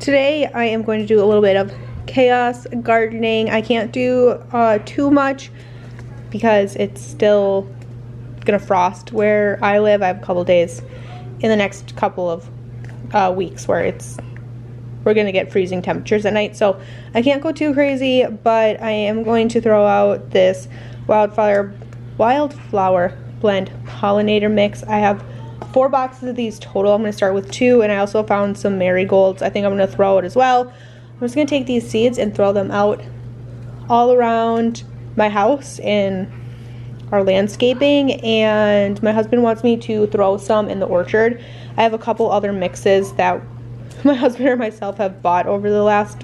Today I am going to do a little bit of chaos gardening. I can't do too much because it's still gonna frost where I live. I have a couple days in the next couple of weeks where we're gonna get freezing temperatures at night, so I can't go too crazy, but I am going to throw out this wildflower blend pollinator mix. I have 4 boxes of these total. I'm going to start with 2, and I also found some marigolds I think I'm going to throw out as well. I'm just going to take these seeds and throw them out all around my house in our landscaping, and my husband wants me to throw some in the orchard. I have a couple other mixes that my husband or myself have bought over the last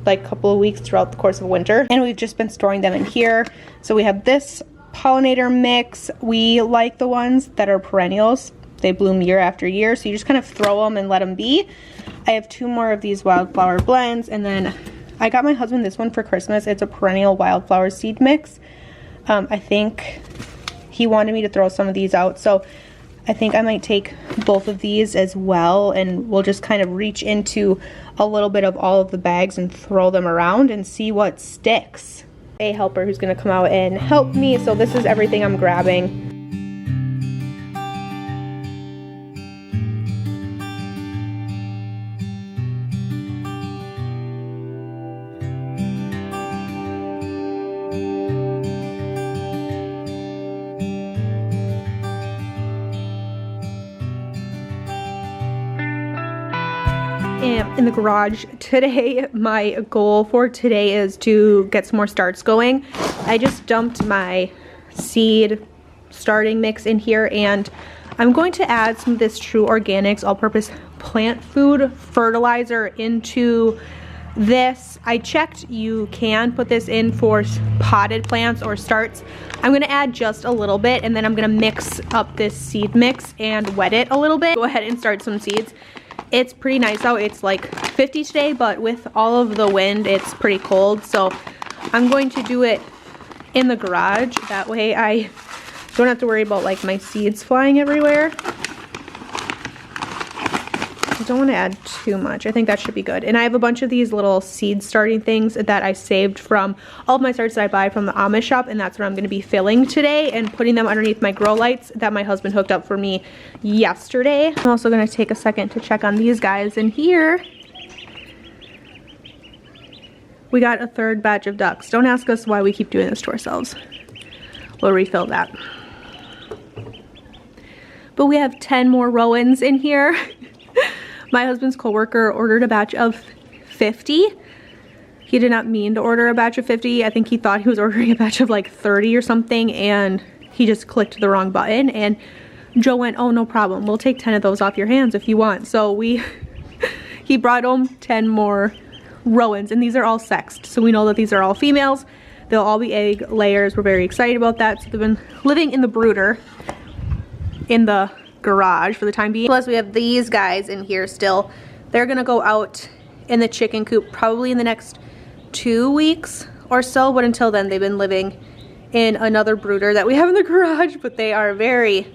couple of weeks throughout the course of winter, and we've just been storing them in here. So we have this pollinator mix. We like the ones that are perennials. They bloom year after year, so you just kind of throw them and let them be. I have 2 more of these wildflower blends, and then I got my husband this one for Christmas. It's a perennial wildflower seed mix. I think he wanted me to throw some of these out, so I think I might take both of these as well, and we'll just kind of reach into a little bit of all of the bags and throw them around and see what sticks. A helper who's going to come out and help me, so this is everything I'm grabbing. In the garage today, my goal for today is to get some more starts going. I just dumped my seed starting mix in here, and I'm going to add some of this True Organics all-purpose plant food fertilizer into this. I checked, you can put this in for potted plants or starts. I'm gonna add just a little bit, and then I'm gonna mix up this seed mix and wet it a little bit. Go ahead and start some seeds. It's pretty nice out. It's like 50 today, but with all of the wind, it's pretty cold. So I'm going to do it in the garage. That way I don't have to worry about my seeds flying everywhere. I don't want to add too much. I think that should be good. And I have a bunch of these little seed starting things that I saved from all of my starts that I buy from the Amish shop, and that's what I'm going to be filling today and putting them underneath my grow lights that my husband hooked up for me yesterday. I'm also going to take a second to check on these guys in here. We got a 3rd batch of ducks. Don't ask us why we keep doing this to ourselves. We'll refill that. But we have 10 more Rowans in here. My husband's coworker ordered a batch of 50. He did not mean to order a batch of 50. I think he thought he was ordering a batch of 30 or something, and he just clicked the wrong button, and Joe went, "Oh, no problem. We'll take 10 of those off your hands if you want." So he brought home 10 more Rowans, and these are all sexed. So we know that these are all females. They'll all be egg layers. We're very excited about that. So they've been living in the brooder in the garage for the time being. Plus we have these guys in here still. They're gonna go out in the chicken coop probably in the next 2 weeks or so, but until then they've been living in another brooder that we have in the garage, but they are very,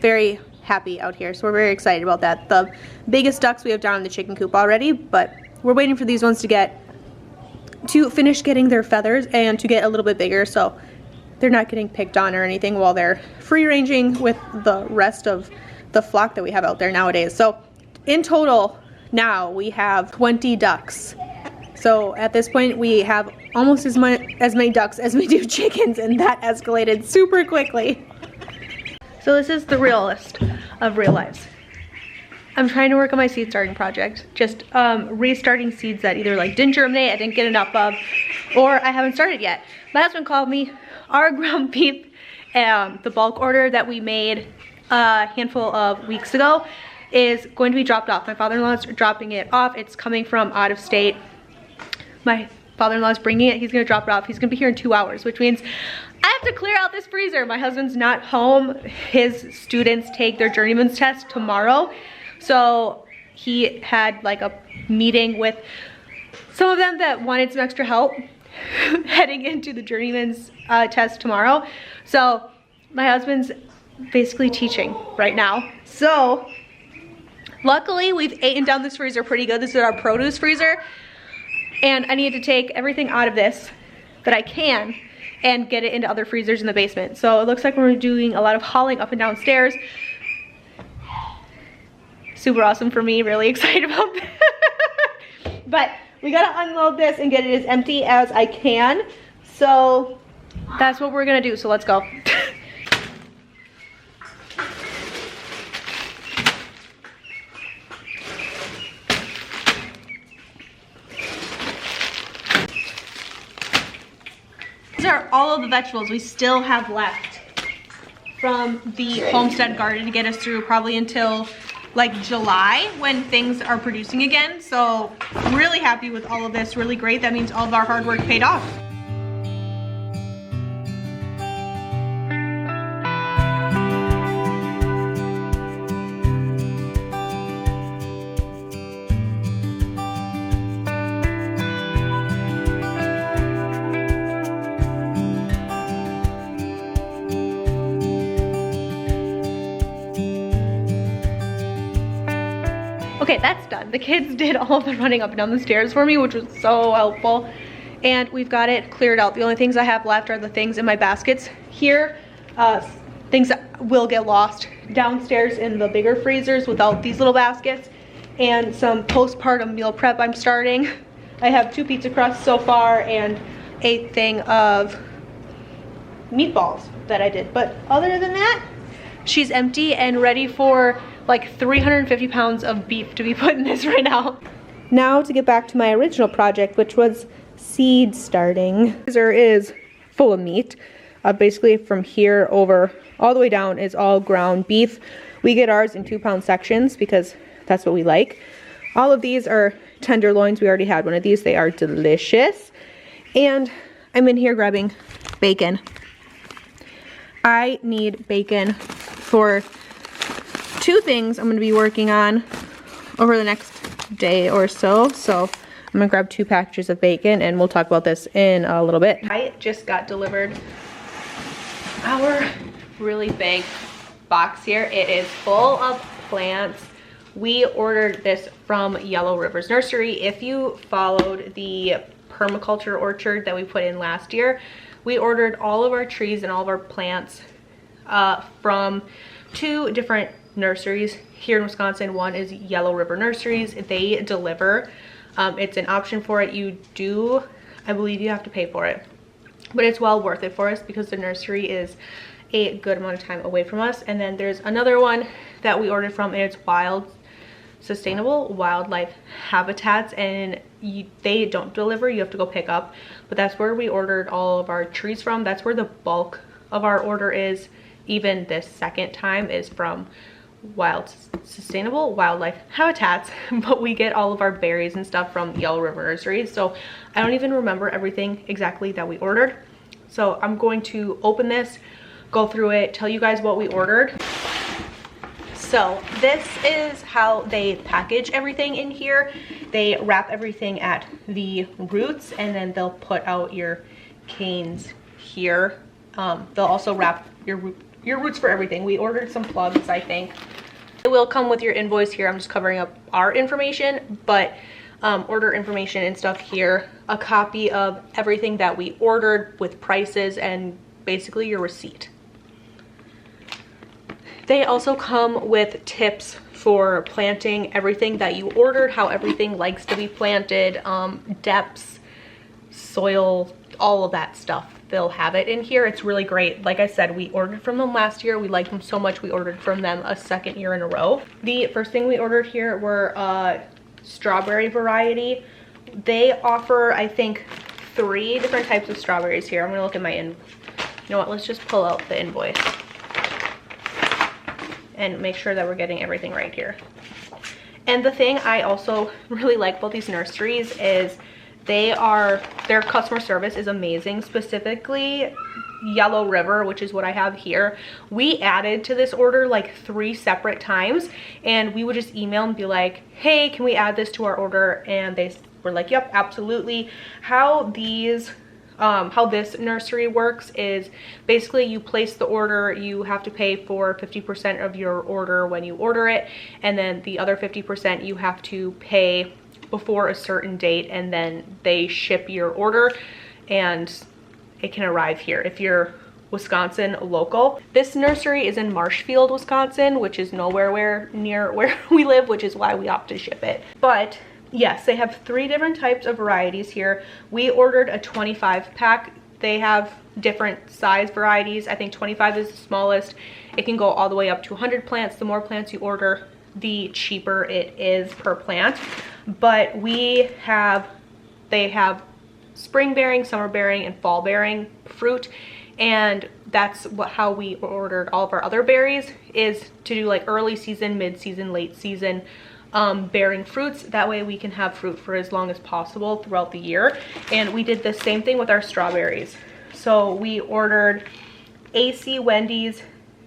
very happy out here, so we're very excited about that. The biggest ducks we have down in the chicken coop already, but we're waiting for these ones to finish getting their feathers and to get a little bit bigger, so they're not getting picked on or anything while they're free ranging with the rest of the flock that we have out there nowadays. So in total now we have 20 ducks. So at this point we have almost as many ducks as we do chickens, and that escalated super quickly. So this is the real list of real lives. I'm trying to work on my seed starting project. Just restarting seeds that either didn't germinate, I didn't get enough of, or I haven't started yet. My husband called me. Our ground beef, the bulk order that we made a handful of weeks ago, is going to be dropped off. My father-in-law is dropping it off. It's coming from out of state. My father-in-law is bringing it. He's gonna drop it off. He's gonna be here in 2 hours, which means I have to clear out this freezer. My husband's not home. His students take their journeyman's test tomorrow. So he had a meeting with some of them that wanted some extra help heading into the journeyman's test tomorrow. So my husband's basically teaching right now. So Luckily, we've eaten down this freezer pretty good. This is our produce freezer. And I need to take everything out of this that I can and get it into other freezers in the basement. So it looks like we're doing a lot of hauling up and downstairs. Super awesome for me, really excited about that. But we gotta unload this and get it as empty as I can. So that's what we're gonna do, so let's go. These are all of the vegetables we still have left from the Homestead garden to get us through probably until like July when things are producing again. So I'm really happy with all of this, really great. That means all of our hard work paid off. Okay, that's done. The kids did all of the running up and down the stairs for me, which was so helpful. And we've got it cleared out. The only things I have left are the things in my baskets here. Things that will get lost downstairs in the bigger freezers without these little baskets. And some postpartum meal prep I'm starting. I have 2 pizza crusts so far and a thing of meatballs that I did. But other than that, she's empty and ready for like 350 pounds of beef to be put in this right now. Now to get back to my original project, which was seed starting. Freezer is full of meat. Basically from here over all the way down is all ground beef. We get ours in 2-pound sections because that's what we like. All of these are tenderloins. We already had one of these. They are delicious. And I'm in here grabbing bacon. I need bacon for 2 things I'm going to be working on over the next day or so. So I'm going to grab 2 packages of bacon and we'll talk about this in a little bit. I just got delivered our really big box here. It is full of plants. We ordered this from Yellow Rivers Nursery. If you followed the permaculture orchard that we put in last year, we ordered all of our trees and all of our plants from 2 different nurseries here in Wisconsin. One is Yellow River Nurseries. They deliver. It's an option for it. You do, I believe you have to pay for it, but it's well worth it for us because the nursery is a good amount of time away from us. And then there's another one that we ordered from, and it's Sustainable Wildlife Habitats, and they don't deliver, you have to go pick up, but that's where we ordered all of our trees from. That's where the bulk of our order is. Even this second time is from Sustainable Wildlife Habitats, but we get all of our berries and stuff from Yellow River Nursery. So I don't even remember everything exactly that we ordered. So I'm going to open this, go through it, tell you guys what we ordered. So this is how they package everything in here. They wrap everything at the roots and then they'll put out your canes here. They'll also wrap your roots for everything. We ordered some plugs, I think. It will come with your invoice here. I'm just covering up our information, but order information and stuff here. A copy of everything that we ordered with prices and basically your receipt. They also come with tips for planting everything that you ordered, how everything likes to be planted, depths, soil, all of that stuff. They'll have it in here. It's really great. Like I said, we ordered from them last year. We liked them so much we ordered from them a second year in a row. The first thing we ordered here were strawberry variety. They offer, I think, 3 different types of strawberries here. I'm gonna look at my you know what, let's just pull out the invoice and make sure that we're getting everything right here. And the thing I also really like about these nurseries is their customer service is amazing. Specifically Yellow River, which is what I have here, we added to this order like 3 separate times, and we would just email and be like, hey, can we add this to our order? And they were like, yep, absolutely. How these how this nursery works is basically you place the order, you have to pay for 50% of your order when you order it, and then the other 50% you have to pay before a certain date, and then they ship your order and it can arrive here if you're Wisconsin local. This nursery is in Marshfield, Wisconsin, which is nowhere near where we live, which is why we opt to ship it. But yes, they have 3 different types of varieties here. We ordered a 25 pack. They have different size varieties. I think 25 is the smallest. It can go all the way up to 100 plants. The more plants you order, the cheaper it is per plant. But they have spring bearing, summer bearing, and fall bearing fruit. And that's how we ordered all of our other berries, is to do like early season, mid season, late season bearing fruits. That way we can have fruit for as long as possible throughout the year. And we did the same thing with our strawberries. So we ordered AC, Wendy's,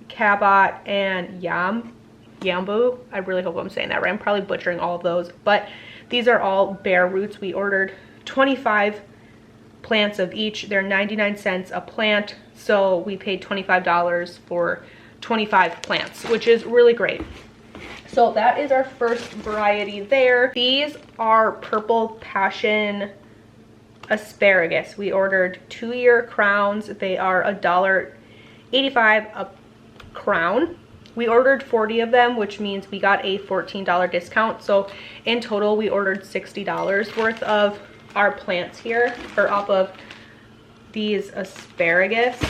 Cabot, and Yambu. I really hope I'm saying that right. I'm probably butchering all of those, but these are all bare roots. We ordered 25 plants of each. They're 99 cents a plant, so we paid $25 for 25 plants, which is really great. So that is our first variety there. These are purple passion asparagus. We ordered 2-year crowns. They are $1.85 a crown. We ordered 40 of them, which means we got a $14 discount. So in total, we ordered $60 worth of our plants here, or off of these asparagus.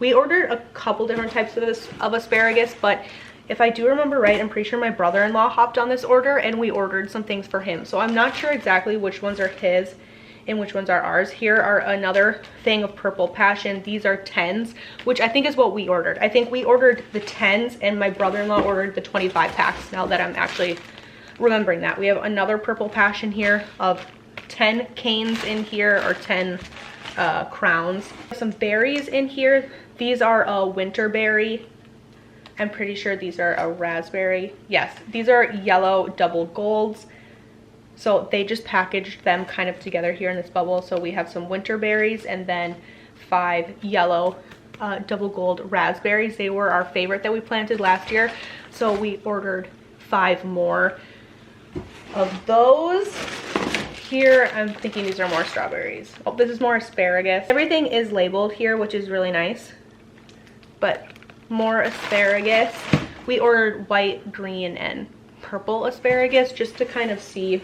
We ordered a couple different types of asparagus, but if I do remember right, I'm pretty sure my brother-in-law hopped on this order and we ordered some things for him. So I'm not sure exactly which ones are his and which ones are ours. Here are another thing of purple passion. These are 10s, which I think is what we ordered. I think we ordered the 10s and my brother-in-law ordered the 25 packs, now that I'm actually remembering that. We have another purple passion here of 10 canes in here, or 10 crowns. Some berries in here. These are a winter berry. I'm pretty sure these are a raspberry. Yes, these are yellow double golds. So they just packaged them kind of together here in this bubble. So we have some winter berries and then 5 yellow double gold raspberries. They were our favorite that we planted last year. So we ordered 5 more of those. Here, I'm thinking these are more strawberries. Oh, this is more asparagus. Everything is labeled here, which is really nice. But more asparagus. We ordered white, green, and purple asparagus just to kind of see,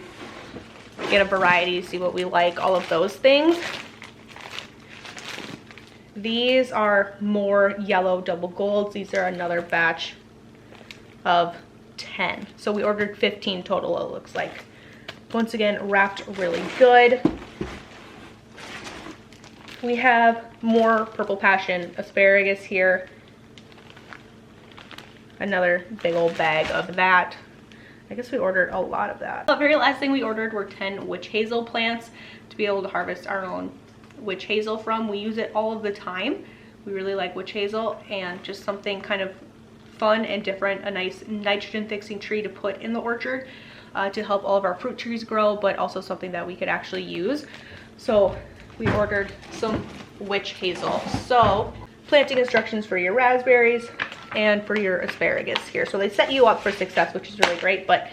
get a variety, see what we like, all of those things. These are more yellow double golds. These are another batch of 10. So we ordered 15 total, it looks like. Once again, wrapped really good. We have more purple passion asparagus here. Another big old bag of that. I guess we ordered a lot of that. The very last thing we ordered were 10 witch hazel plants to be able to harvest our own witch hazel from. We use it all of the time. We really like witch hazel, and just something kind of fun and different, a nice nitrogen fixing tree to put in the orchard to help all of our fruit trees grow, but also something that we could actually use. So we ordered some witch hazel. So planting instructions for your raspberries and for your asparagus here. So they set you up for success, which is really great. But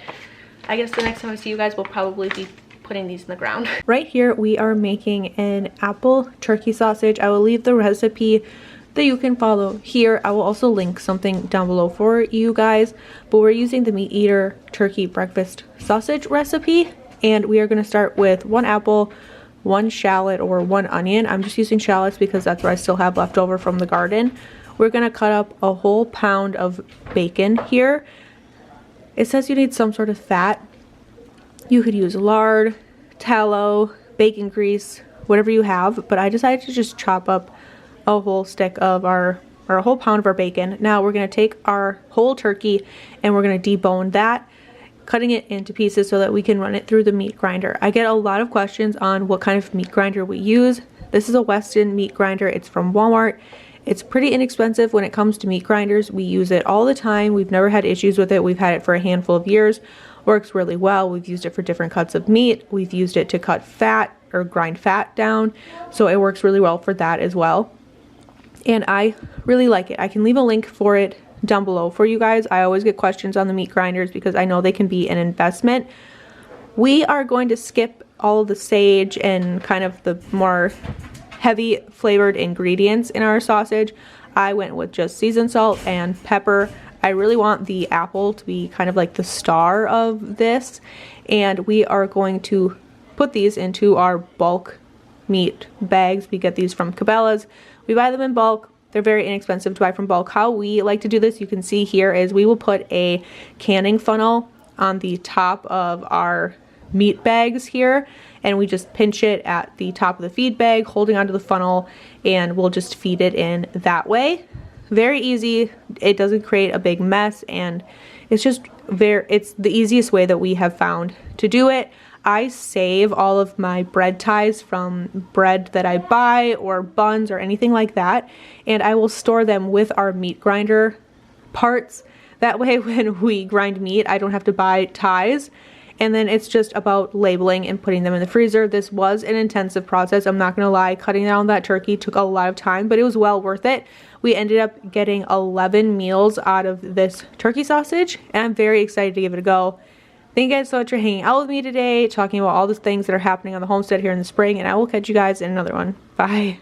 I guess the next time I see you guys, we'll probably be putting these in the ground. Right here, we are making an apple turkey sausage. I will leave the recipe that you can follow here. I will also link something down below for you guys, but we're using the Meat Eater turkey breakfast sausage recipe, and we are going to start with 1 apple, 1 shallot, or 1 onion. I'm just using shallots because that's what I still have left over from the garden. We're going to cut up a whole pound of bacon here. It says you need some sort of fat. You could use lard, tallow, bacon grease, whatever you have, but I decided to just chop up a whole stick of or a whole pound of our bacon. Now we're going to take our whole turkey and we're going to debone that, cutting it into pieces so that we can run it through the meat grinder. I get a lot of questions on what kind of meat grinder we use. This is a Weston meat grinder. It's from Walmart. It's pretty inexpensive when it comes to meat grinders. We use it all the time. We've never had issues with it. We've had it for a handful of years. Works really well. We've used it for different cuts of meat. We've used it to cut fat. or grind fat down. So it works really well for that as well. And I really like it. I can leave a link for it down below for you guys. I always get questions on the meat grinders because I know they can be an investment. We are going to skip all of the sage and kind of the more heavy flavored ingredients in our sausage. I went with just seasoned salt and pepper. I really want the apple to be kind of like the star of this. And we are going to put these into our bulk meat bags. We get these from Cabela's. We buy them in bulk. They're very inexpensive to buy from bulk. How we like to do this, you can see here, is we will put a canning funnel on the top of our meat bags here, and we just pinch it at the top of the feed bag, holding onto the funnel, and we'll just feed it in that way. Very easy. It doesn't create a big mess, and it's just it's the easiest way that we have found to do it. I save all of my bread ties from bread that I buy or buns or anything like that, and I will store them with our meat grinder parts. That way when we grind meat, I don't have to buy ties, and then it's just about labeling and putting them in the freezer. This was an intensive process, I'm not gonna lie. Cutting down that turkey took a lot of time, but it was well worth it. We ended up getting 11 meals out of this turkey sausage, and I'm very excited to give it a go. Thank you guys so much for hanging out with me today, talking about all the things that are happening on the homestead here in the spring, and I will catch you guys in another one. Bye.